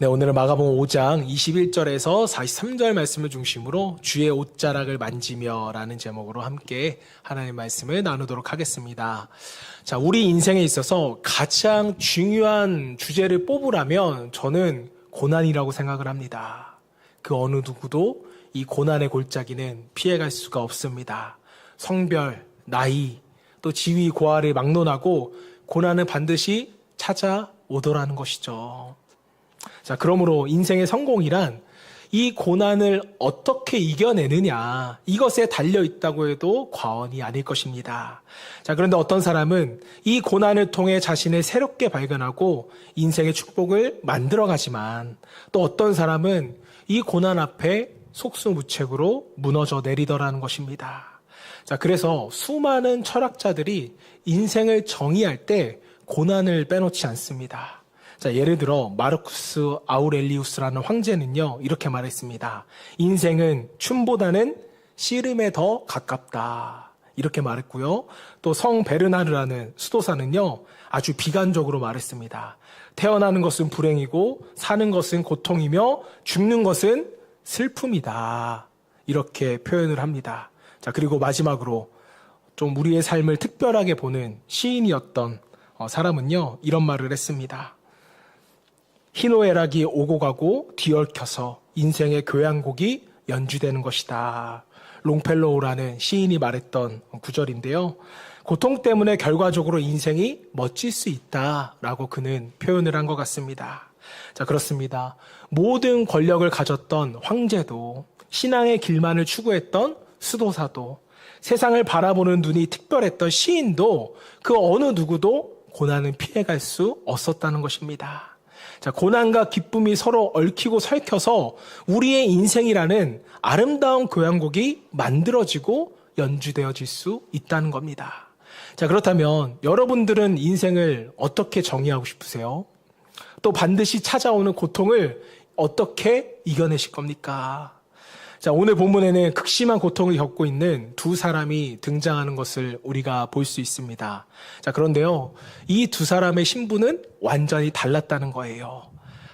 네, 오늘은 마가복음 5장 21절에서 43절 말씀을 중심으로 주의 옷자락을 만지며 라는 제목으로 함께 하나님의 말씀을 나누도록 하겠습니다. 자, 우리 인생에 있어서 가장 중요한 주제를 뽑으라면 저는 고난이라고 생각을 합니다. 그 어느 누구도 이 고난의 골짜기는 피해갈 수가 없습니다. 성별, 나이, 또 지위, 고하를 막론하고 고난은 반드시 찾아오더라는 것이죠. 자, 그러므로 인생의 성공이란 이 고난을 어떻게 이겨내느냐, 이것에 달려 있다고 해도 과언이 아닐 것입니다. 자, 그런데 어떤 사람은 이 고난을 통해 자신을 새롭게 발견하고 인생의 축복을 만들어가지만 또 어떤 사람은 이 고난 앞에 속수무책으로 무너져 내리더라는 것입니다. 자, 그래서 수많은 철학자들이 인생을 정의할 때 고난을 빼놓지 않습니다. 자, 예를 들어 마르쿠스 아우렐리우스라는 황제는요, 이렇게 말했습니다. 인생은 춤보다는 씨름에 더 가깝다, 이렇게 말했고요. 또 성 베르나르라는 수도사는요, 아주 비관적으로 말했습니다. 태어나는 것은 불행이고 사는 것은 고통이며 죽는 것은 슬픔이다, 이렇게 표현을 합니다. 자, 그리고 마지막으로 좀 우리의 삶을 특별하게 보는 시인이었던 사람은요, 이런 말을 했습니다. 희노애락이 오고 가고 뒤얽혀서 인생의 교향곡이 연주되는 것이다. 롱펠로우라는 시인이 말했던 구절인데요. 고통 때문에 결과적으로 인생이 멋질 수 있다라고 그는 표현을 한 것 같습니다. 자, 그렇습니다. 모든 권력을 가졌던 황제도, 신앙의 길만을 추구했던 수도사도, 세상을 바라보는 눈이 특별했던 시인도 그 어느 누구도 고난은 피해갈 수 없었다는 것입니다. 자, 고난과 기쁨이 서로 얽히고 설켜서 우리의 인생이라는 아름다운 교향곡이 만들어지고 연주되어질 수 있다는 겁니다. 자, 그렇다면 여러분들은 인생을 어떻게 정의하고 싶으세요? 또 반드시 찾아오는 고통을 어떻게 이겨내실 겁니까? 자, 오늘 본문에는 극심한 고통을 겪고 있는 두 사람이 등장하는 것을 우리가 볼 수 있습니다. 자, 그런데요, 이 두 사람의 신분은 완전히 달랐다는 거예요.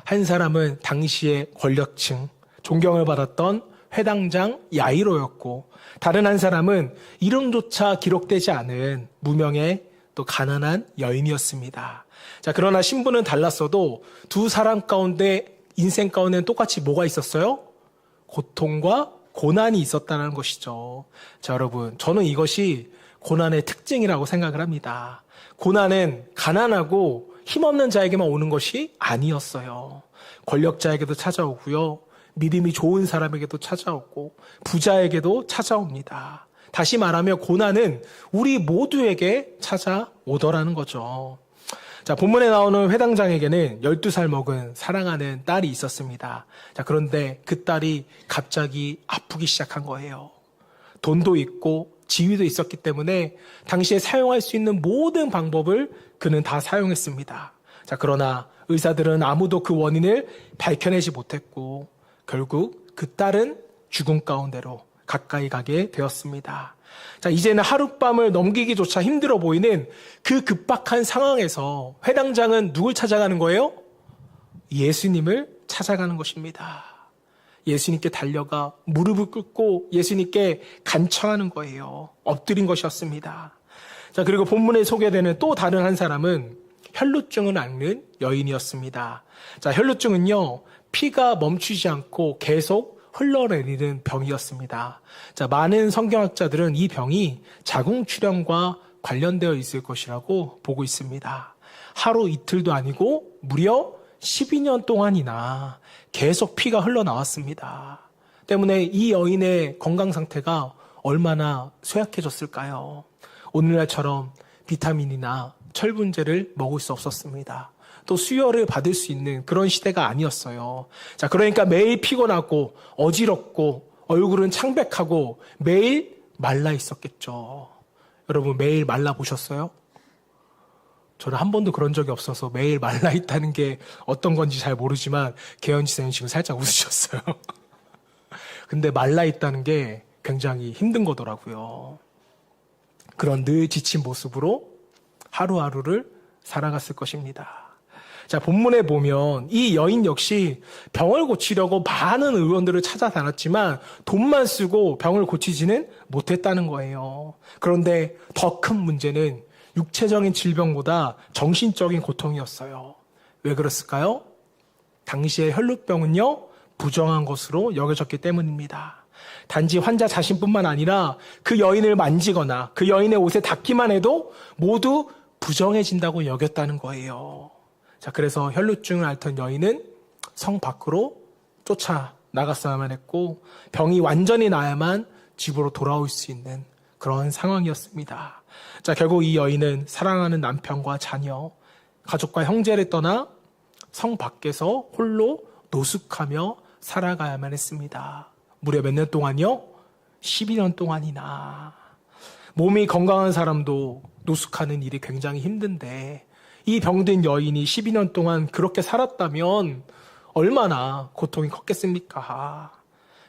한 사람은 당시의 권력층, 존경을 받았던 회당장 야이로였고, 다른 한 사람은 이름조차 기록되지 않은 무명의 또 가난한 여인이었습니다. 자, 그러나 신분은 달랐어도 두 사람 가운데, 인생 가운데는 똑같이 뭐가 있었어요? 고통과 고난이 있었다는 것이죠. 자, 여러분, 저는 이것이 고난의 특징이라고 생각을 합니다. 고난은 가난하고 힘없는 자에게만 오는 것이 아니었어요. 권력자에게도 찾아오고요. 믿음이 좋은 사람에게도 찾아오고 부자에게도 찾아옵니다. 다시 말하면 고난은 우리 모두에게 찾아오더라는 거죠. 자, 본문에 나오는 회당장에게는 12살 먹은 사랑하는 딸이 있었습니다. 자, 그런데 그 딸이 갑자기 아프기 시작한 거예요. 돈도 있고 지위도 있었기 때문에 당시에 사용할 수 있는 모든 방법을 그는 다 사용했습니다. 자, 그러나 의사들은 아무도 그 원인을 밝혀내지 못했고 결국 그 딸은 죽음 가운데로 가까이 가게 되었습니다. 자, 이제는 하룻밤을 넘기기조차 힘들어 보이는 그 급박한 상황에서 회당장은 누굴 찾아가는 거예요? 예수님을 찾아가는 것입니다. 예수님께 달려가 무릎을 꿇고 예수님께 간청하는 거예요. 엎드린 것이었습니다. 자, 그리고 본문에 소개되는 또 다른 한 사람은 혈루증을 앓는 여인이었습니다. 자, 혈루증은요, 피가 멈추지 않고 계속 흘러내리는 병이었습니다. 자, 많은 성경학자들은 이 병이 자궁출혈과 관련되어 있을 것이라고 보고 있습니다. 하루 이틀도 아니고 무려 12년 동안이나 계속 피가 흘러나왔습니다. 때문에 이 여인의 건강 상태가 얼마나 쇠약해졌을까요? 오늘날처럼 비타민이나 철분제를 먹을 수 없었습니다. 또 수혈을 받을 수 있는 그런 시대가 아니었어요. 자, 그러니까 매일 피곤하고 어지럽고 얼굴은 창백하고 매일 말라 있었겠죠. 여러분, 매일 말라 보셨어요? 저는 한 번도 그런 적이 없어서 매일 말라 있다는 게 어떤 건지 잘 모르지만 개연지 선생님 지금 살짝 웃으셨어요. 근데 말라 있다는 게 굉장히 힘든 거더라고요. 그런 늘 지친 모습으로 하루하루를 살아갔을 것입니다. 자, 본문에 보면 이 여인 역시 병을 고치려고 많은 의원들을 찾아다녔지만 돈만 쓰고 병을 고치지는 못했다는 거예요. 그런데 더 큰 문제는 육체적인 질병보다 정신적인 고통이었어요. 왜 그랬을까요? 당시의 혈루병은요, 부정한 것으로 여겨졌기 때문입니다. 단지 환자 자신뿐만 아니라 그 여인을 만지거나 그 여인의 옷에 닿기만 해도 모두 부정해진다고 여겼다는 거예요. 자, 그래서 혈루증을 앓던 여인은 성 밖으로 쫓아나갔어야만 했고 병이 완전히 나야만 집으로 돌아올 수 있는 그런 상황이었습니다. 자, 결국 이 여인은 사랑하는 남편과 자녀, 가족과 형제를 떠나 성 밖에서 홀로 노숙하며 살아가야만 했습니다. 무려 몇 년 동안요? 12년 동안이나. 몸이 건강한 사람도 노숙하는 일이 굉장히 힘든데 이 병든 여인이 12년 동안 그렇게 살았다면 얼마나 고통이 컸겠습니까?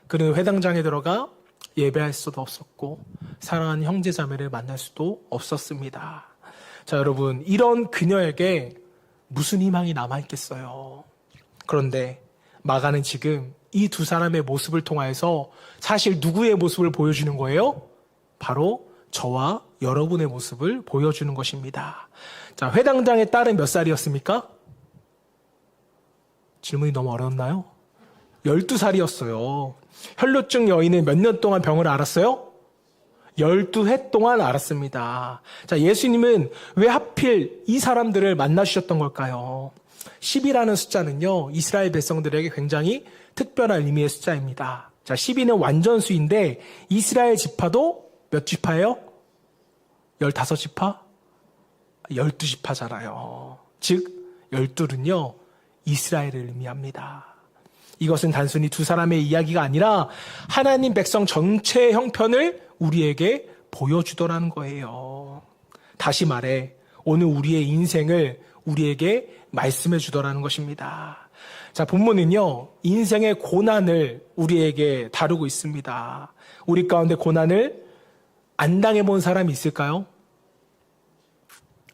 그는 회당장에 들어가 예배할 수도 없었고 사랑하는 형제자매를 만날 수도 없었습니다. 자, 여러분, 이런 그녀에게 무슨 희망이 남아있겠어요? 그런데 마가는 지금 이 두 사람의 모습을 통하여서 사실 누구의 모습을 보여주는 거예요? 바로 저와 여러분의 모습을 보여주는 것입니다. 자, 회당장의 딸은 몇 살이었습니까? 질문이 너무 어려웠나요? 12살이었어요. 혈루증 여인은 몇 년 동안 병을 앓았어요? 12해 동안 앓았습니다. 자, 예수님은 왜 하필 이 사람들을 만나주셨던 걸까요? 10이라는 숫자는요, 이스라엘 백성들에게 굉장히 특별한 의미의 숫자입니다. 자, 12는 완전수인데 이스라엘 지파도 몇 지파예요? 15지파? 12지파잖아요. 즉 12는요 이스라엘을 의미합니다. 이것은 단순히 두 사람의 이야기가 아니라 하나님 백성 전체의 형편을 우리에게 보여주더라는 거예요. 다시 말해 오늘 우리의 인생을 우리에게 말씀해 주더라는 것입니다. 자, 본문은요 인생의 고난을 우리에게 다루고 있습니다. 우리 가운데 고난을 안 당해본 사람이 있을까요?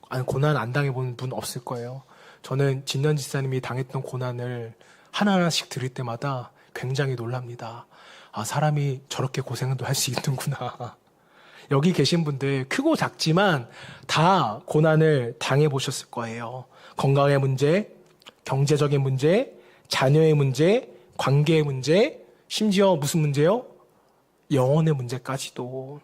아니, 고난 안 당해본 분 없을 거예요. 저는 진년 지사님이 당했던 고난을 하나하나씩 들을 때마다 굉장히 놀랍니다. 아, 사람이 저렇게 고생도 할 수 있는구나. 여기 계신 분들 크고 작지만 다 고난을 당해보셨을 거예요. 건강의 문제, 경제적인 문제, 자녀의 문제, 관계의 문제, 심지어 무슨 문제요? 영혼의 문제까지도.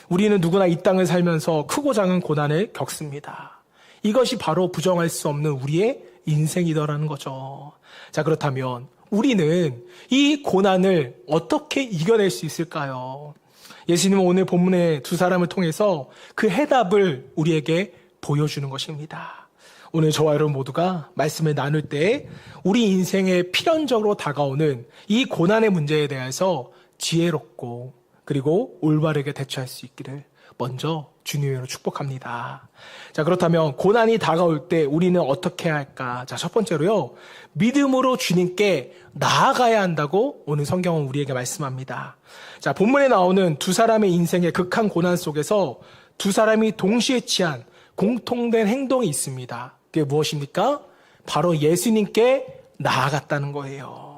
우리는 누구나 이 땅을 살면서 크고 작은 고난을 겪습니다. 이것이 바로 부정할 수 없는 우리의 인생이더라는 거죠. 자, 그렇다면 우리는 이 고난을 어떻게 이겨낼 수 있을까요? 예수님은 오늘 본문의 두 사람을 통해서 그 해답을 우리에게 보여주는 것입니다. 오늘 저와 여러분 모두가 말씀을 나눌 때 우리 인생에 필연적으로 다가오는 이 고난의 문제에 대해서 지혜롭고 그리고 올바르게 대처할 수 있기를 먼저 주님으로 축복합니다. 자, 그렇다면 고난이 다가올 때 우리는 어떻게 해야 할까? 자, 첫 번째로요. 믿음으로 주님께 나아가야 한다고 오늘 성경은 우리에게 말씀합니다. 자, 본문에 나오는 두 사람의 인생의 극한 고난 속에서 두 사람이 동시에 취한 공통된 행동이 있습니다. 그게 무엇입니까? 바로 예수님께 나아갔다는 거예요.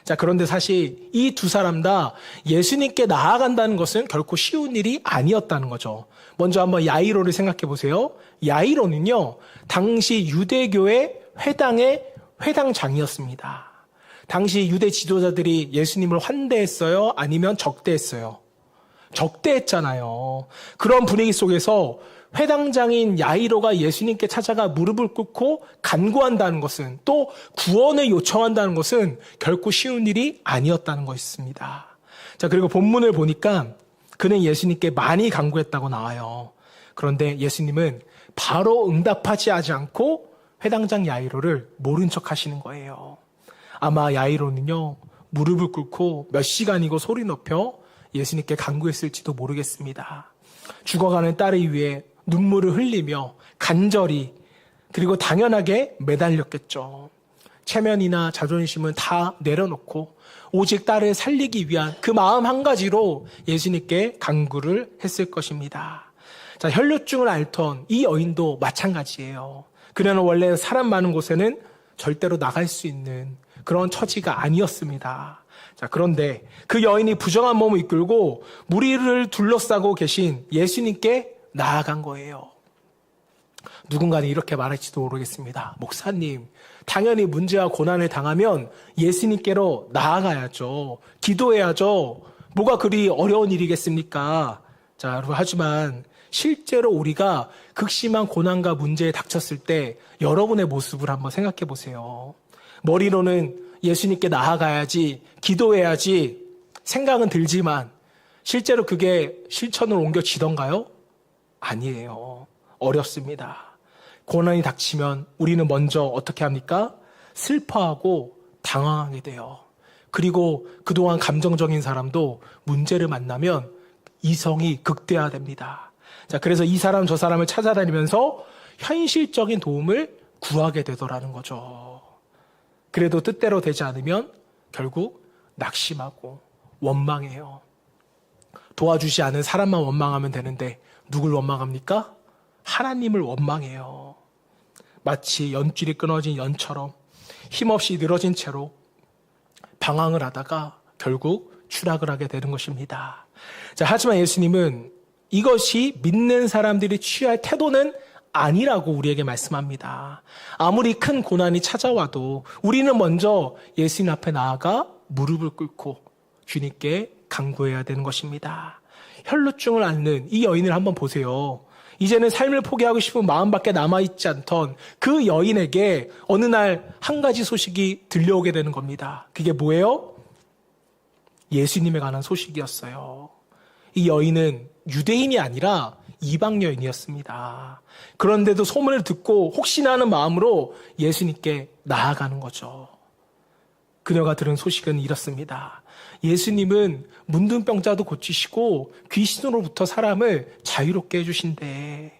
자, 그런데 사실 이 두 사람 다 예수님께 나아간다는 것은 결코 쉬운 일이 아니었다는 거죠. 먼저 한번 야이로를 생각해 보세요. 야이로는요, 당시 유대교의 회당의 회당장이었습니다. 당시 유대 지도자들이 예수님을 환대했어요? 아니면 적대했어요? 적대했잖아요. 그런 분위기 속에서 회당장인 야이로가 예수님께 찾아가 무릎을 꿇고 간구한다는 것은, 또 구원을 요청한다는 것은 결코 쉬운 일이 아니었다는 것입니다. 자, 그리고 본문을 보니까 그는 예수님께 많이 간구했다고 나와요. 그런데 예수님은 바로 응답하지 않고 회당장 야이로를 모른 척 하시는 거예요. 아마 야이로는요, 무릎을 꿇고 몇 시간이고 소리 높여 예수님께 간구했을지도 모르겠습니다. 죽어가는 딸을 위해 눈물을 흘리며 간절히, 그리고 당연하게 매달렸겠죠. 체면이나 자존심은 다 내려놓고 오직 딸을 살리기 위한 그 마음 한 가지로 예수님께 간구를 했을 것입니다. 자, 혈루증을 앓던 이 여인도 마찬가지예요. 그녀는 원래 사람 많은 곳에는 절대로 나갈 수 있는 그런 처지가 아니었습니다. 자, 그런데 그 여인이 부정한 몸을 이끌고 무리를 둘러싸고 계신 예수님께 나아간 거예요. 누군가는 이렇게 말할지도 모르겠습니다. 목사님, 당연히 문제와 고난을 당하면 예수님께로 나아가야죠. 기도해야죠. 뭐가 그리 어려운 일이겠습니까? 자, 여러분, 하지만 실제로 우리가 극심한 고난과 문제에 닥쳤을 때 여러분의 모습을 한번 생각해 보세요. 머리로는 예수님께 나아가야지, 기도해야지 생각은 들지만 실제로 그게 실천으로 옮겨지던가요? 아니에요. 어렵습니다. 고난이 닥치면 우리는 먼저 어떻게 합니까? 슬퍼하고 당황하게 돼요. 그리고 그동안 감정적인 사람도 문제를 만나면 이성이 극대화됩니다. 자, 그래서 이 사람 저 사람을 찾아다니면서 현실적인 도움을 구하게 되더라는 거죠. 그래도 뜻대로 되지 않으면 결국 낙심하고 원망해요. 도와주지 않은 사람만 원망하면 되는데 누굴 원망합니까? 하나님을 원망해요. 마치 연줄이 끊어진 연처럼 힘없이 늘어진 채로 방황을 하다가 결국 추락을 하게 되는 것입니다. 자, 하지만 예수님은 이것이 믿는 사람들이 취할 태도는 아니라고 우리에게 말씀합니다. 아무리 큰 고난이 찾아와도 우리는 먼저 예수님 앞에 나아가 무릎을 꿇고 주님께 간구해야 되는 것입니다. 혈루증을 앓는 이 여인을 한번 보세요. 이제는 삶을 포기하고 싶은 마음밖에 남아있지 않던 그 여인에게 어느 날 한 가지 소식이 들려오게 되는 겁니다. 그게 뭐예요? 예수님에 관한 소식이었어요. 이 여인은 유대인이 아니라 이방 여인이었습니다. 그런데도 소문을 듣고 혹시나 하는 마음으로 예수님께 나아가는 거죠. 그녀가 들은 소식은 이렇습니다. 예수님은 문둥병자도 고치시고 귀신으로부터 사람을 자유롭게 해주신대.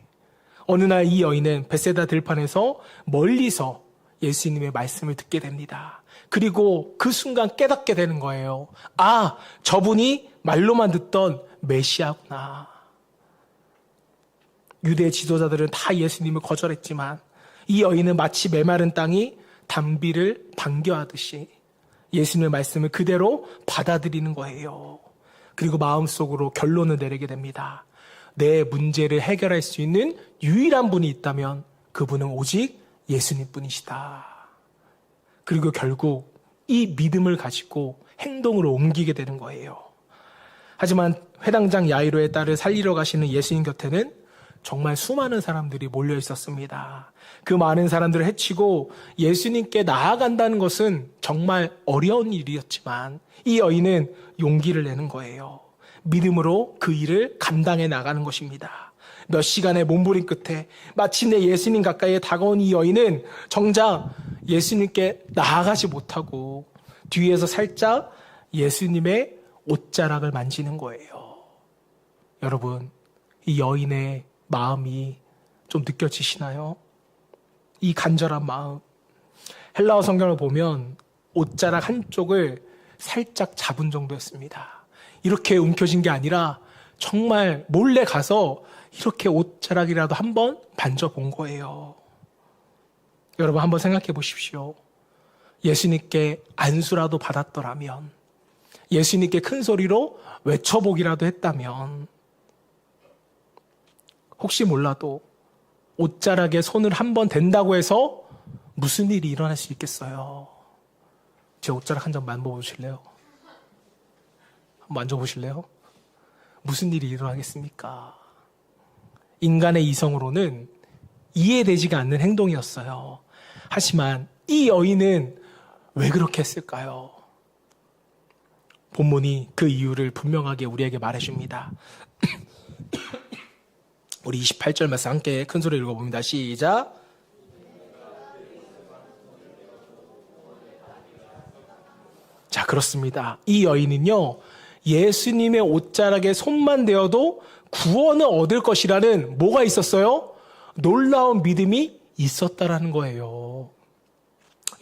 어느 날 이 여인은 벳세다 들판에서 멀리서 예수님의 말씀을 듣게 됩니다. 그리고 그 순간 깨닫게 되는 거예요. 아, 저분이 말로만 듣던 메시아구나. 유대 지도자들은 다 예수님을 거절했지만 이 여인은 마치 메마른 땅이 담비를 반겨하듯이 예수님의 말씀을 그대로 받아들이는 거예요. 그리고 마음속으로 결론을 내리게 됩니다. 내 문제를 해결할 수 있는 유일한 분이 있다면 그분은 오직 예수님 뿐이시다. 그리고 결국 이 믿음을 가지고 행동으로 옮기게 되는 거예요. 하지만 회당장 야이로의 딸을 살리러 가시는 예수님 곁에는 정말 수많은 사람들이 몰려 있었습니다. 그 많은 사람들을 해치고 예수님께 나아간다는 것은 정말 어려운 일이었지만 이 여인은 용기를 내는 거예요. 믿음으로 그 일을 감당해 나가는 것입니다. 몇 시간의 몸부림 끝에 마침내 예수님 가까이에 다가온 이 여인은 정작 예수님께 나아가지 못하고 뒤에서 살짝 예수님의 옷자락을 만지는 거예요. 여러분, 이 여인의 마음이 좀 느껴지시나요? 이 간절한 마음. 헬라어 성경을 보면 옷자락 한쪽을 살짝 잡은 정도였습니다. 이렇게 움켜쥔 게 아니라 정말 몰래 가서 이렇게 옷자락이라도 한번 만져본 거예요. 여러분 한번 생각해 보십시오. 예수님께 안수라도 받았더라면, 예수님께 큰 소리로 외쳐보기라도 했다면, 혹시 몰라도 옷자락에 손을 한번 댄다고 해서 무슨 일이 일어날 수 있겠어요? 제 옷자락 한 점 만져보실래요? 만져보실래요? 무슨 일이 일어나겠습니까? 인간의 이성으로는 이해되지가 않는 행동이었어요. 하지만 이 여인은 왜 그렇게 했을까요? 본문이 그 이유를 분명하게 우리에게 말해줍니다. 우리 28절 말씀 함께 큰 소리로 읽어봅니다. 시작. 자, 그렇습니다. 이 여인은요, 예수님의 옷자락에 손만 대어도 구원을 얻을 것이라는 뭐가 있었어요? 놀라운 믿음이 있었다라는 거예요.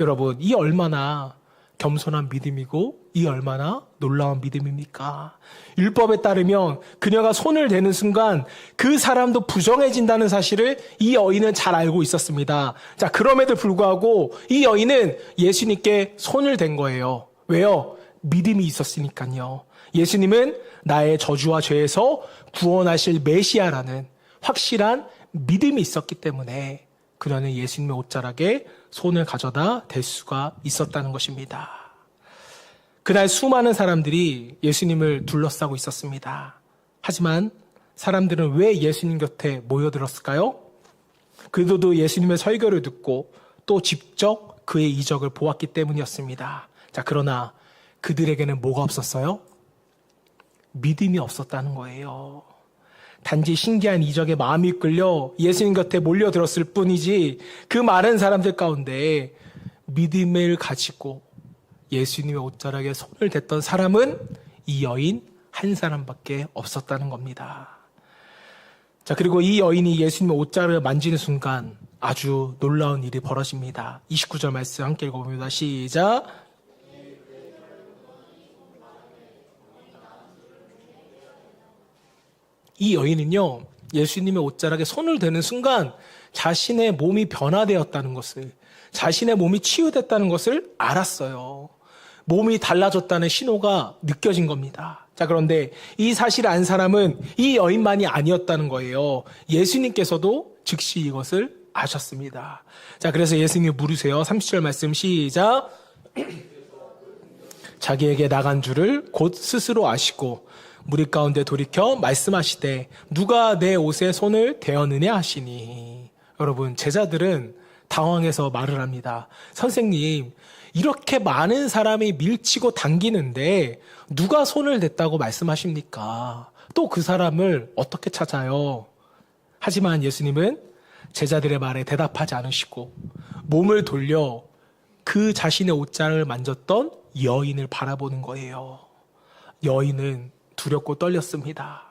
여러분, 이 얼마나 겸손한 믿음이고 이 얼마나 놀라운 믿음입니까? 율법에 따르면 그녀가 손을 대는 순간 그 사람도 부정해진다는 사실을 이 여인은 잘 알고 있었습니다. 자, 그럼에도 불구하고 이 여인은 예수님께 손을 댄 거예요. 왜요? 믿음이 있었으니까요. 예수님은 나의 저주와 죄에서 구원하실 메시아라는 확실한 믿음이 있었기 때문에 그녀는 예수님의 옷자락에 손을 가져다 댈 수가 있었다는 것입니다. 그날 수많은 사람들이 예수님을 둘러싸고 있었습니다. 하지만 사람들은 왜 예수님 곁에 모여들었을까요? 그들도 예수님의 설교를 듣고 또 직접 그의 이적을 보았기 때문이었습니다. 자, 그러나 그들에게는 뭐가 없었어요? 믿음이 없었다는 거예요. 단지 신기한 이적에 마음이 끌려 예수님 곁에 몰려들었을 뿐이지 그 많은 사람들 가운데 믿음을 가지고 예수님의 옷자락에 손을 댔던 사람은 이 여인 한 사람밖에 없었다는 겁니다. 자, 그리고 이 여인이 예수님의 옷자락을 만지는 순간 아주 놀라운 일이 벌어집니다. 29절 말씀 함께 읽어봅니다. 시작. 이 여인은요, 예수님의 옷자락에 손을 대는 순간 자신의 몸이 변화되었다는 것을, 자신의 몸이 치유됐다는 것을 알았어요. 몸이 달라졌다는 신호가 느껴진 겁니다. 자, 그런데 이 사실을 안 사람은 이 여인만이 아니었다는 거예요. 예수님께서도 즉시 이것을 아셨습니다. 자, 그래서 예수님이 물으세요. 30절 말씀 시작. 자기에게 나간 줄을 곧 스스로 아시고 무리 가운데 돌이켜 말씀하시되 누가 내 옷에 손을 대었느냐 하시니. 여러분, 제자들은 당황해서 말을 합니다. 선생님, 이렇게 많은 사람이 밀치고 당기는데 누가 손을 댔다고 말씀하십니까? 또 그 사람을 어떻게 찾아요? 하지만 예수님은 제자들의 말에 대답하지 않으시고 몸을 돌려 그 자신의 옷자락을 만졌던 여인을 바라보는 거예요. 여인은 두렵고 떨렸습니다.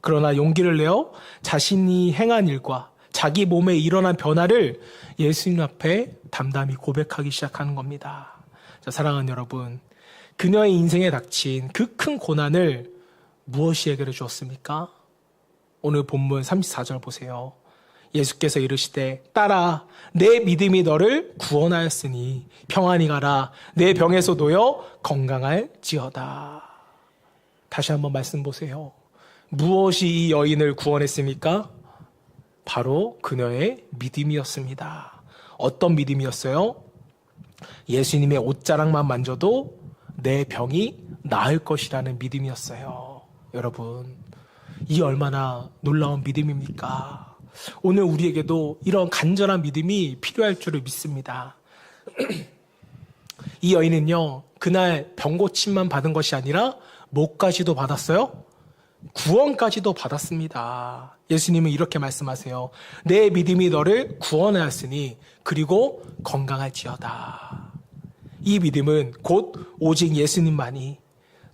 그러나 용기를 내어 자신이 행한 일과 자기 몸에 일어난 변화를 예수님 앞에 담담히 고백하기 시작하는 겁니다. 자, 사랑하는 여러분, 그녀의 인생에 닥친 그 큰 고난을 무엇이 해결해 주었습니까? 오늘 본문 34절 보세요. 예수께서 이르시되 딸아, 내 믿음이 너를 구원하였으니 평안히 가라. 내 병에서 놓여 건강할지어다. 다시 한번 말씀 보세요. 무엇이 이 여인을 구원했습니까? 바로 그녀의 믿음이었습니다. 어떤 믿음이었어요? 예수님의 옷자락만 만져도 내 병이 나을 것이라는 믿음이었어요. 여러분, 이 얼마나 놀라운 믿음입니까? 오늘 우리에게도 이런 간절한 믿음이 필요할 줄을 믿습니다. 이 여인은요, 그날 병고침만 받은 것이 아니라 뭐까지도 받았어요? 구원까지도 받았습니다. 예수님은 이렇게 말씀하세요. 내 믿음이 너를 구원하였으니 그리고 건강할지어다. 이 믿음은 곧 오직 예수님만이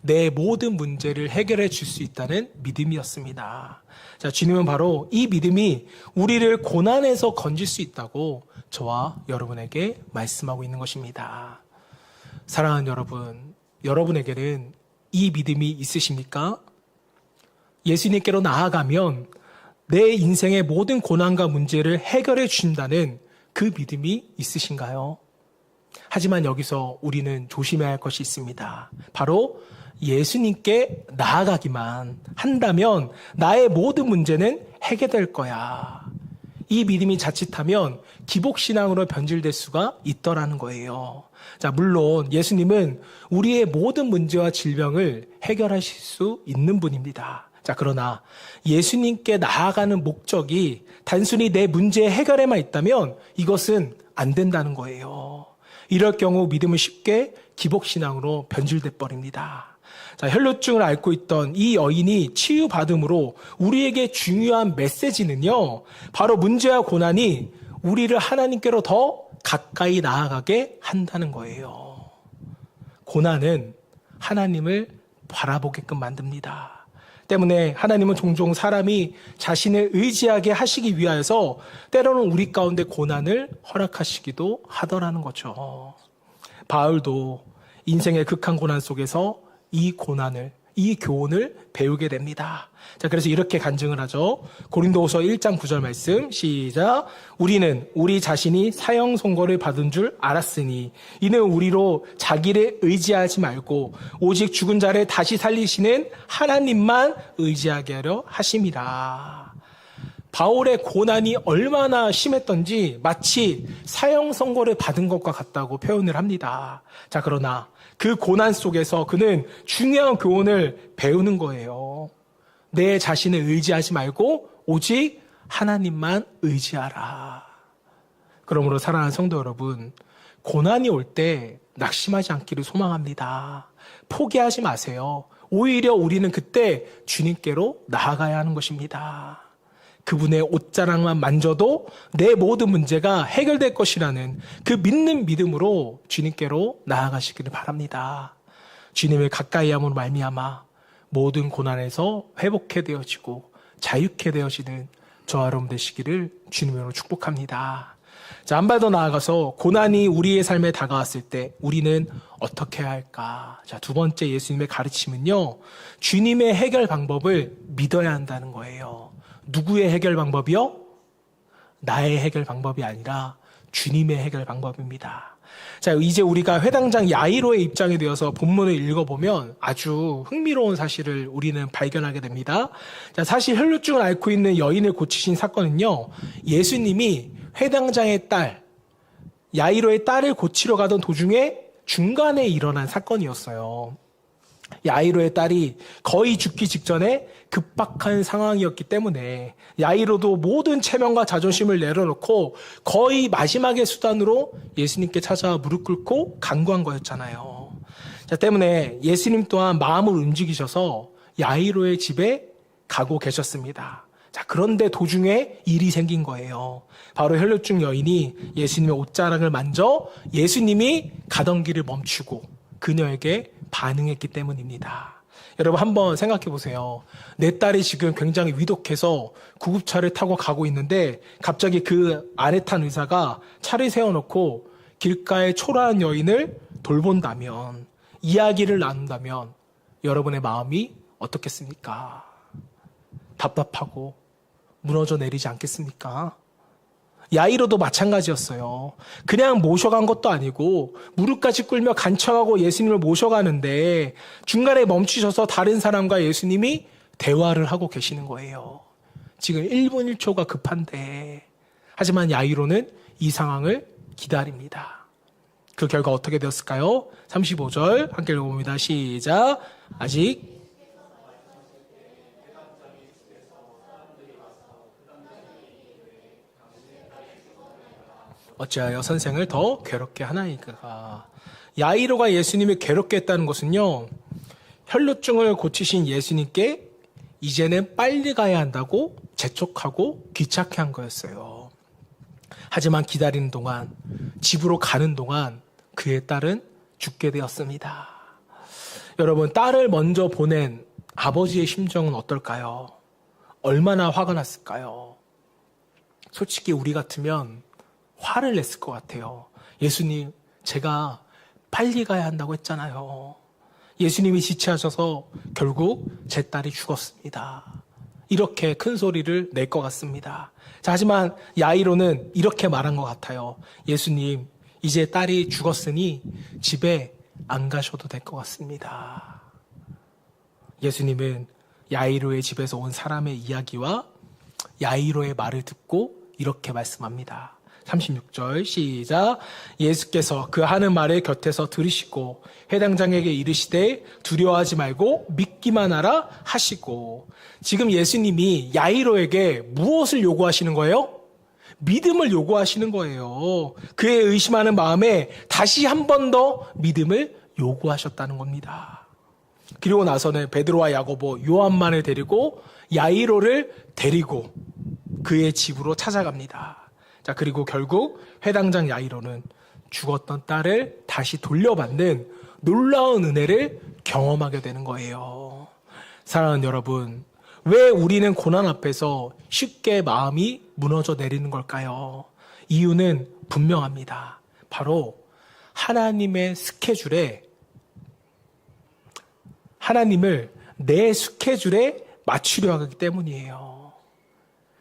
내 모든 문제를 해결해 줄 수 있다는 믿음이었습니다. 자, 주님은 바로 이 믿음이 우리를 고난에서 건질 수 있다고 저와 여러분에게 말씀하고 있는 것입니다. 사랑하는 여러분, 여러분에게는 이 믿음이 있으십니까? 예수님께로 나아가면 내 인생의 모든 고난과 문제를 해결해 주신다는 그 믿음이 있으신가요? 하지만 여기서 우리는 조심해야 할 것이 있습니다. 바로 예수님께 나아가기만 한다면 나의 모든 문제는 해결될 거야. 이 믿음이 자칫하면 기복신앙으로 변질될 수가 있더라는 거예요. 자, 물론 예수님은 우리의 모든 문제와 질병을 해결하실 수 있는 분입니다. 자, 그러나 예수님께 나아가는 목적이 단순히 내 문제의 해결에만 있다면 이것은 안 된다는 거예요. 이럴 경우 믿음은 쉽게 기복신앙으로 변질돼 버립니다. 자, 혈루증을 앓고 있던 이 여인이 치유받음으로 우리에게 중요한 메시지는요, 바로 문제와 고난이 우리를 하나님께로 더 가까이 나아가게 한다는 거예요. 고난은 하나님을 바라보게끔 만듭니다. 때문에 하나님은 종종 사람이 자신을 의지하게 하시기 위하여서 때로는 우리 가운데 고난을 허락하시기도 하더라는 거죠. 바울도 인생의 극한 고난 속에서 이 교훈을 배우게 됩니다. 자, 그래서 이렇게 간증을 하죠. 고린도후서 1장 9절 말씀 시작. 우리는 우리 자신이 사형 선고를 받은 줄 알았으니 이는 우리로 자기를 의지하지 말고 오직 죽은 자를 다시 살리시는 하나님만 의지하게 하려 하심이라. 바울의 고난이 얼마나 심했던지 마치 사형 선고를 받은 것과 같다고 표현을 합니다. 자, 그러나 그 고난 속에서 그는 중요한 교훈을 배우는 거예요. 내 자신을 의지하지 말고 오직 하나님만 의지하라. 그러므로 사랑하는 성도 여러분, 고난이 올 때 낙심하지 않기를 소망합니다. 포기하지 마세요. 오히려 우리는 그때 주님께로 나아가야 하는 것입니다. 그분의 옷자락만 만져도 내 모든 문제가 해결될 것이라는 그 믿는 믿음으로 주님께로 나아가시기를 바랍니다. 주님을 가까이 함으로 말미암아 모든 고난에서 회복해 되어지고 자유케 되어지는 저와 여러분 되시기를 주님으로 축복합니다. 자, 한 발 더 나아가서 고난이 우리의 삶에 다가왔을 때 우리는 어떻게 해야 할까? 자, 두 번째 예수님의 가르침은요, 주님의 해결 방법을 믿어야 한다는 거예요. 누구의 해결 방법이요? 나의 해결 방법이 아니라 주님의 해결 방법입니다. 자, 이제 우리가 회당장 야이로의 입장에 되어서 본문을 읽어보면 아주 흥미로운 사실을 우리는 발견하게 됩니다. 자, 사실 혈루증을 앓고 있는 여인을 고치신 사건은요, 예수님이 회당장의 딸, 야이로의 딸을 고치러 가던 도중에 중간에 일어난 사건이었어요. 야이로의 딸이 거의 죽기 직전에 급박한 상황이었기 때문에 야이로도 모든 체면과 자존심을 내려놓고 거의 마지막의 수단으로 예수님께 찾아와 무릎 꿇고 간구한 거였잖아요. 자, 때문에 예수님 또한 마음을 움직이셔서 야이로의 집에 가고 계셨습니다. 자, 그런데 도중에 일이 생긴 거예요. 바로 혈루증 여인이 예수님의 옷자락을 만져 예수님이 가던 길을 멈추고 그녀에게 반응했기 때문입니다. 여러분 한번 생각해 보세요. 내 딸이 지금 굉장히 위독해서 구급차를 타고 가고 있는데 갑자기 그 안에 탄 의사가 차를 세워놓고 길가의 초라한 여인을 돌본다면, 이야기를 나눈다면 여러분의 마음이 어떻겠습니까? 답답하고 무너져 내리지 않겠습니까? 야이로도 마찬가지였어요. 그냥 모셔간 것도 아니고 무릎까지 꿇며 간청하고 예수님을 모셔가는데 중간에 멈추셔서 다른 사람과 예수님이 대화를 하고 계시는 거예요. 지금 1분 1초가 급한데, 하지만 야이로는 이 상황을 기다립니다. 그 결과 어떻게 되었을까요? 35절 함께 읽어봅니다. 시작. 아직 어찌하여 선생을 더 괴롭게 하나이까. 야이로가 예수님을 괴롭게 했다는 것은요, 혈루증을 고치신 예수님께 이제는 빨리 가야 한다고 재촉하고 귀찮게 한 거였어요. 하지만 기다리는 동안, 집으로 가는 동안 그의 딸은 죽게 되었습니다. 여러분, 딸을 먼저 보낸 아버지의 심정은 어떨까요? 얼마나 화가 났을까요? 솔직히 우리 같으면 화를 냈을 것 같아요. 예수님, 제가 빨리 가야 한다고 했잖아요. 예수님이 지체하셔서 결국 제 딸이 죽었습니다. 이렇게 큰 소리를 낼 것 같습니다. 자, 하지만 야이로는 이렇게 말한 것 같아요. 예수님, 이제 딸이 죽었으니 집에 안 가셔도 될 것 같습니다. 예수님은 야이로의 집에서 온 사람의 이야기와 야이로의 말을 듣고 이렇게 말씀합니다. 36절 시작. 예수께서 그 하는 말을 곁에서 들으시고 회당장에게 이르시되 두려워하지 말고 믿기만 하라 하시고. 지금 예수님이 야이로에게 무엇을 요구하시는 거예요? 믿음을 요구하시는 거예요. 그의 의심하는 마음에 다시 한 번 더 믿음을 요구하셨다는 겁니다. 그리고 나서는 베드로와 야고보, 요한만을 데리고 야이로를 데리고 그의 집으로 찾아갑니다. 자, 그리고 결국 회당장 야이로는 죽었던 딸을 다시 돌려받는 놀라운 은혜를 경험하게 되는 거예요. 사랑하는 여러분, 왜 우리는 고난 앞에서 쉽게 마음이 무너져 내리는 걸까요? 이유는 분명합니다. 바로 하나님의 스케줄에 하나님을 내 스케줄에 맞추려 하기 때문이에요.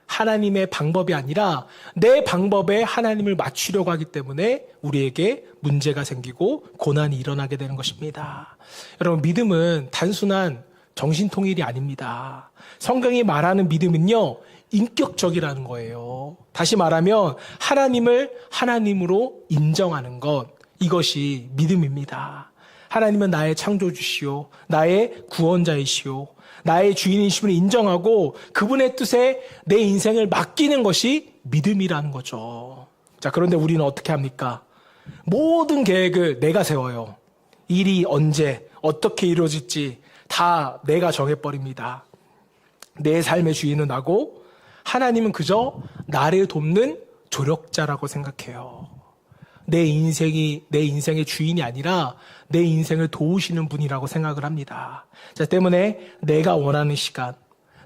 하나님의 방법이 아니라 내 방법에 하나님을 맞추려고 하기 때문에 우리에게 문제가 생기고 고난이 일어나게 되는 것입니다. 여러분, 믿음은 단순한 정신통일이 아닙니다. 성경이 말하는 믿음은요, 인격적이라는 거예요. 다시 말하면 하나님을 하나님으로 인정하는 것, 이것이 믿음입니다. 하나님은 나의 창조주시오, 나의 구원자이시오, 나의 주인이심을 인정하고 그분의 뜻에 내 인생을 맡기는 것이 믿음이라는 거죠. 자, 그런데 우리는 어떻게 합니까? 모든 계획을 내가 세워요. 일이 언제, 어떻게 이루어질지 다 내가 정해버립니다. 내 삶의 주인은 나고 하나님은 그저 나를 돕는 조력자라고 생각해요. 내 인생의 주인이 아니라 내 인생을 도우시는 분이라고 생각을 합니다. 자, 때문에 내가 원하는 시간,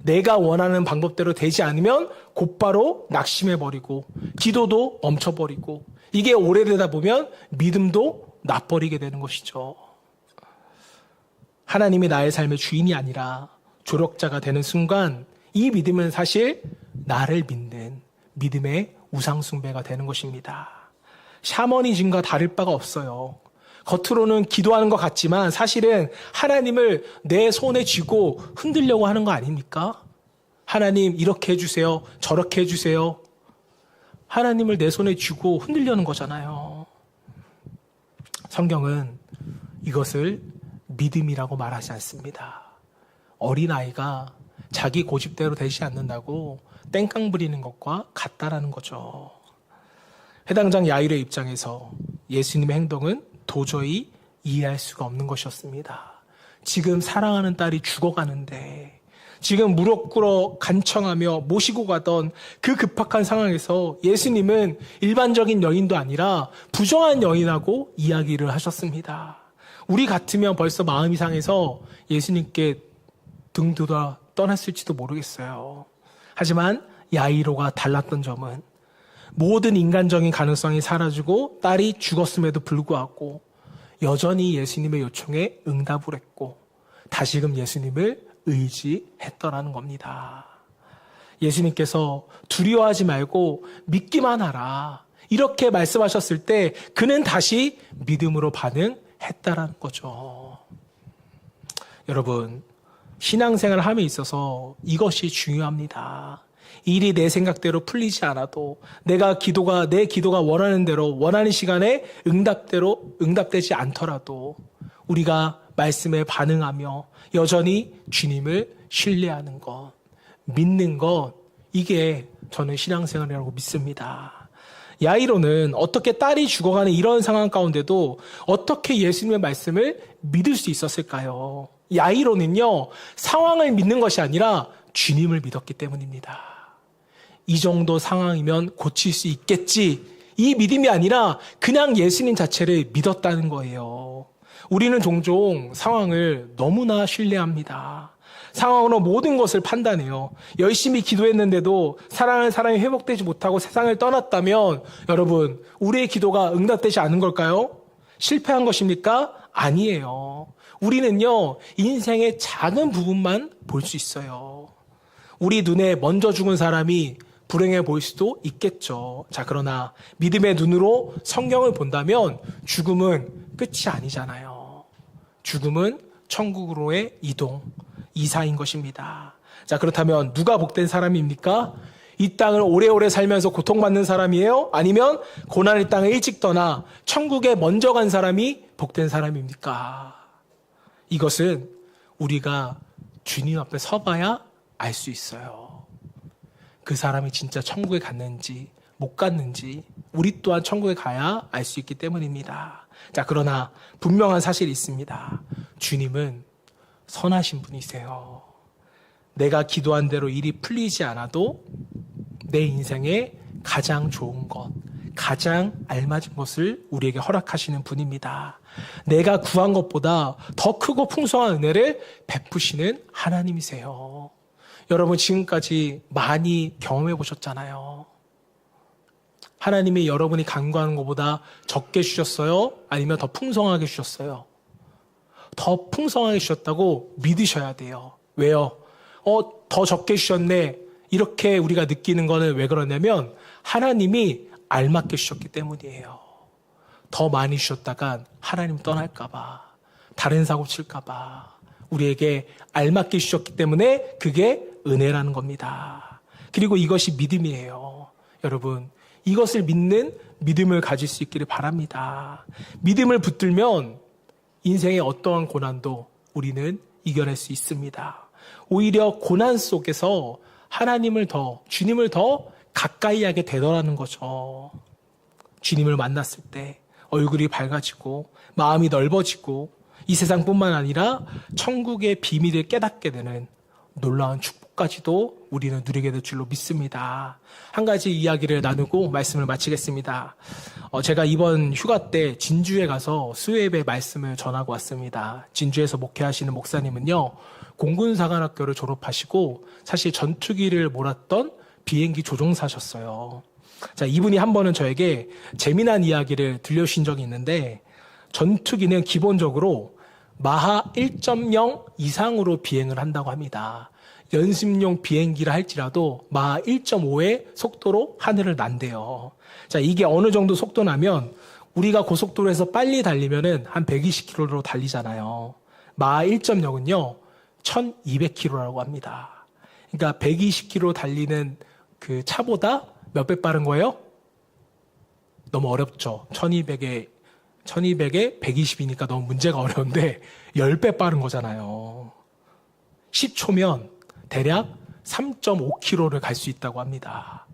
내가 원하는 방법대로 되지 않으면 곧바로 낙심해버리고 기도도 멈춰버리고 이게 오래되다 보면 믿음도 놔버리게 되는 것이죠. 하나님이 나의 삶의 주인이 아니라 조력자가 되는 순간 이 믿음은 사실 나를 믿는 믿음의 우상숭배가 되는 것입니다. 샤머니즘과 다를 바가 없어요. 겉으로는 기도하는 것 같지만 사실은 하나님을 내 손에 쥐고 흔들려고 하는 거 아닙니까? 하나님 이렇게 해주세요. 저렇게 해주세요. 하나님을 내 손에 쥐고 흔들려는 거잖아요. 성경은 이것을 믿음이라고 말하지 않습니다. 어린아이가 자기 고집대로 되지 않는다고 땡깡 부리는 것과 같다라는 거죠. 해당장 야이로의 입장에서 예수님의 행동은 도저히 이해할 수가 없는 것이었습니다. 지금 사랑하는 딸이 죽어가는데 지금 무릎 꿇어 간청하며 모시고 가던 그 급박한 상황에서 예수님은 일반적인 여인도 아니라 부정한 여인하고 이야기를 하셨습니다. 우리 같으면 벌써 마음이 상해서 예수님께 등 돌아 떠났을지도 모르겠어요. 하지만 야이로가 달랐던 점은 모든 인간적인 가능성이 사라지고 딸이 죽었음에도 불구하고 여전히 예수님의 요청에 응답을 했고 다시금 예수님을 의지했더라는 겁니다. 예수님께서 두려워하지 말고 믿기만 하라 이렇게 말씀하셨을 때 그는 다시 믿음으로 반응했다라는 거죠. 여러분, 신앙생활을 함에 있어서 이것이 중요합니다. 일이 내 생각대로 풀리지 않아도 내 기도가 원하는 대로 원하는 시간에 응답되지 않더라도 우리가 말씀에 반응하며 여전히 주님을 신뢰하는 것, 믿는 것, 이게 저는 신앙생활이라고 믿습니다. 야이로는 어떻게 딸이 죽어가는 이런 상황 가운데도 어떻게 예수님의 말씀을 믿을 수 있었을까요? 야이로는요, 상황을 믿는 것이 아니라 주님을 믿었기 때문입니다. 이 정도 상황이면 고칠 수 있겠지. 이 믿음이 아니라 그냥 예수님 자체를 믿었다는 거예요. 우리는 종종 상황을 너무나 신뢰합니다. 상황으로 모든 것을 판단해요. 열심히 기도했는데도 사랑하는 사람이 회복되지 못하고 세상을 떠났다면 여러분, 우리의 기도가 응답되지 않은 걸까요? 실패한 것입니까? 아니에요. 우리는요, 인생의 작은 부분만 볼 수 있어요. 우리 눈에 먼저 죽은 사람이 불행해 보일 수도 있겠죠. 자, 그러나 믿음의 눈으로 성경을 본다면 죽음은 끝이 아니잖아요. 죽음은 천국으로의 이사인 것입니다. 자, 그렇다면 누가 복된 사람입니까? 이 땅을 오래오래 살면서 고통받는 사람이에요? 아니면 고난의 땅을 일찍 떠나 천국에 먼저 간 사람이 복된 사람입니까? 이것은 우리가 주님 앞에 서봐야 알 수 있어요. 그 사람이 진짜 천국에 갔는지 못 갔는지 우리 또한 천국에 가야 알 수 있기 때문입니다. 자, 그러나 분명한 사실이 있습니다. 주님은 선하신 분이세요. 내가 기도한 대로 일이 풀리지 않아도 내 인생에 가장 좋은 것, 가장 알맞은 것을 우리에게 허락하시는 분입니다. 내가 구한 것보다 더 크고 풍성한 은혜를 베푸시는 하나님이세요. 여러분, 지금까지 많이 경험해 보셨잖아요. 하나님이 여러분이 간구하는 것보다 적게 주셨어요? 아니면 더 풍성하게 주셨어요? 더 풍성하게 주셨다고 믿으셔야 돼요. 왜요? 더 적게 주셨네. 이렇게 우리가 느끼는 거는 왜 그러냐면 하나님이 알맞게 주셨기 때문이에요. 더 많이 주셨다간 하나님 떠날까봐, 다른 사고 칠까봐 우리에게 알맞게 주셨기 때문에 그게 은혜라는 겁니다. 그리고 이것이 믿음이에요. 여러분, 이것을 믿는 믿음을 가질 수 있기를 바랍니다. 믿음을 붙들면 인생의 어떠한 고난도 우리는 이겨낼 수 있습니다. 오히려 고난 속에서 하나님을 더, 주님을 더 가까이 하게 되더라는 거죠. 주님을 만났을 때 얼굴이 밝아지고 마음이 넓어지고 이 세상뿐만 아니라 천국의 비밀을 깨닫게 되는 놀라운 축복까지도 우리는 누리게 될 줄로 믿습니다. 한 가지 이야기를 나누고 말씀을 마치겠습니다. 제가 이번 휴가 때 진주에 가서 수요예배 말씀을 전하고 왔습니다. 진주에서 목회하시는 목사님은요, 공군사관학교를 졸업하시고 사실 전투기를 몰았던 비행기 조종사셨어요. 자, 이분이 한 번은 저에게 재미난 이야기를 들려주신 적이 있는데, 전투기는 기본적으로 마하 1.0 이상으로 비행을 한다고 합니다. 연습용 비행기라 할지라도 마하 1.5의 속도로 하늘을 난대요. 자, 이게 어느 정도 속도 나면 우리가 고속도로에서 빨리 달리면은 한 120km로 달리잖아요. 마하 1.0은요, 1200km라고 합니다. 그러니까 120km 달리는 그 차보다 몇 배 빠른 거예요? 너무 어렵죠. 1200에 120이니까 너무 문제가 어려운데 10배 빠른 거잖아요. 10초면 대략 3.5km를 갈 수 있다고 합니다.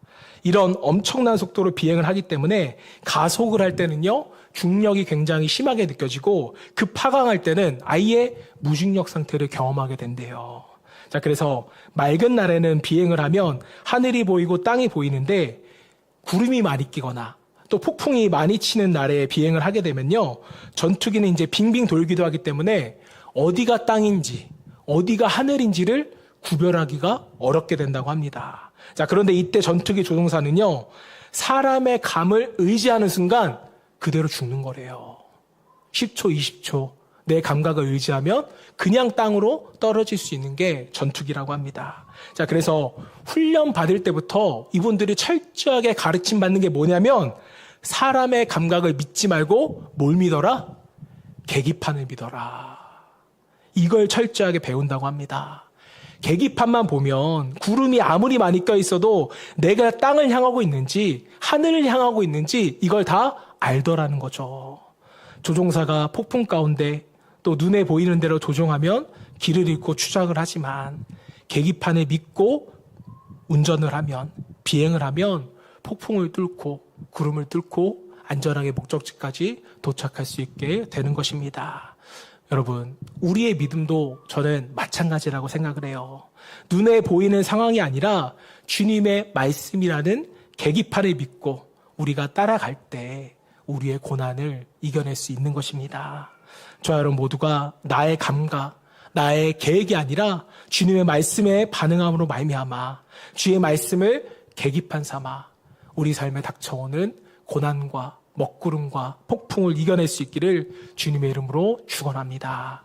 이런 엄청난 속도로 비행을 하기 때문에 가속을 할 때는요, 중력이 굉장히 심하게 느껴지고 급하강할 때는 아예 무중력 상태를 경험하게 된대요. 자, 그래서 맑은 날에는 비행을 하면 하늘이 보이고 땅이 보이는데 구름이 많이 끼거나 또 폭풍이 많이 치는 날에 비행을 하게 되면요, 전투기는 이제 빙빙 돌기도 하기 때문에 어디가 땅인지 어디가 하늘인지를 구별하기가 어렵게 된다고 합니다. 자, 그런데 이때 전투기 조종사는요, 사람의 감을 의지하는 순간 그대로 죽는 거래요. 10초, 20초 내 감각을 의지하면 그냥 땅으로 떨어질 수 있는 게 전투기라고 합니다. 자, 그래서 훈련 받을 때부터 이분들이 철저하게 가르침 받는 게 뭐냐면, 사람의 감각을 믿지 말고 뭘 믿어라? 계기판을 믿어라. 이걸 철저하게 배운다고 합니다. 계기판만 보면 구름이 아무리 많이 껴 있어도 내가 땅을 향하고 있는지 하늘을 향하고 있는지 이걸 다 알더라는 거죠. 조종사가 폭풍 가운데 또 눈에 보이는 대로 조종하면 길을 잃고 추락을 하지만, 계기판을 믿고 운전을 하면, 비행을 하면 폭풍을 뚫고 구름을 뚫고 안전하게 목적지까지 도착할 수 있게 되는 것입니다. 여러분, 우리의 믿음도 저는 마찬가지라고 생각을 해요. 눈에 보이는 상황이 아니라 주님의 말씀이라는 계기판을 믿고 우리가 따라갈 때 우리의 고난을 이겨낼 수 있는 것입니다. 저와 여러분 모두가 나의 감각, 나의 계획이 아니라 주님의 말씀에 반응함으로 말미암아 주의 말씀을 계기판 삼아 우리 삶에 닥쳐오는 고난과 먹구름과 폭풍을 이겨낼 수 있기를 주님의 이름으로 축원합니다.